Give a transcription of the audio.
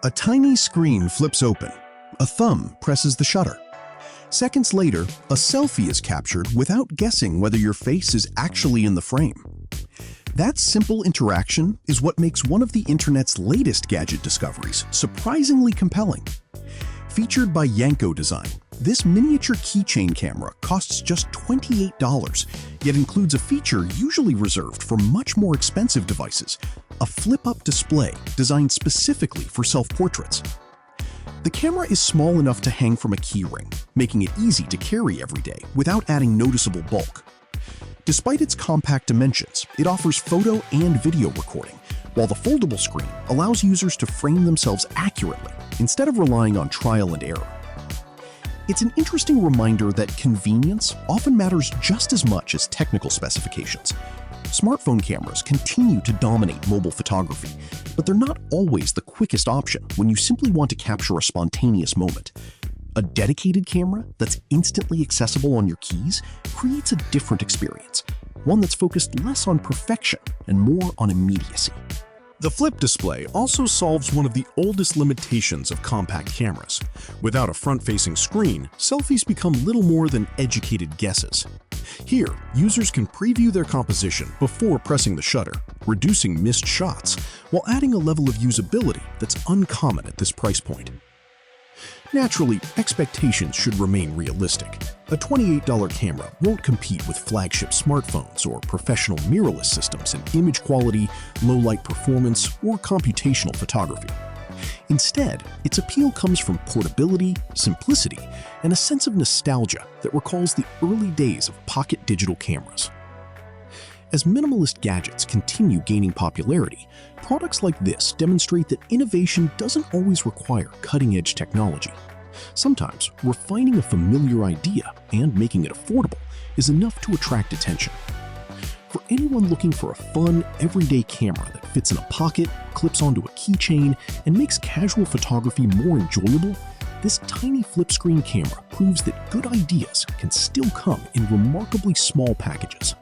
A tiny screen flips open. A thumb presses the shutter. Seconds later, a selfie is captured without guessing whether your face is actually in the frame. That simple interaction is what makes one of the internet's latest gadget discoveries surprisingly compelling. Featured by Yanko Design, this miniature keychain camera costs just $28, yet includes a feature usually reserved for much more expensive devices, a flip-up display designed specifically for self-portraits. The camera is small enough to hang from a keyring, making it easy to carry every day without adding noticeable bulk. Despite its compact dimensions, it offers photo and video recording, while the foldable screen allows users to frame themselves accurately instead of relying on trial and error. It's an interesting reminder that convenience often matters just as much as technical specifications. Smartphone cameras continue to dominate mobile photography, but they're not always the quickest option when you simply want to capture a spontaneous moment. A dedicated camera that's instantly accessible on your keys creates a different experience, one that's focused less on perfection and more on immediacy. The flip display also solves one of the oldest limitations of compact cameras. Without a front-facing screen, selfies become little more than educated guesses. Here, users can preview their composition before pressing the shutter, reducing missed shots, while adding a level of usability that's uncommon at this price point. Naturally, expectations should remain realistic. A $28 camera won't compete with flagship smartphones or professional mirrorless systems in image quality, low-light performance, or computational photography. Instead, its appeal comes from portability, simplicity, and a sense of nostalgia that recalls the early days of pocket digital cameras. As minimalist gadgets continue gaining popularity, products like this demonstrate that innovation doesn't always require cutting-edge technology. Sometimes, refining a familiar idea and making it affordable is enough to attract attention. For anyone looking for a fun, everyday camera that fits in a pocket, clips onto a keychain, and makes casual photography more enjoyable, this tiny flip screen camera proves that good ideas can still come in remarkably small packages.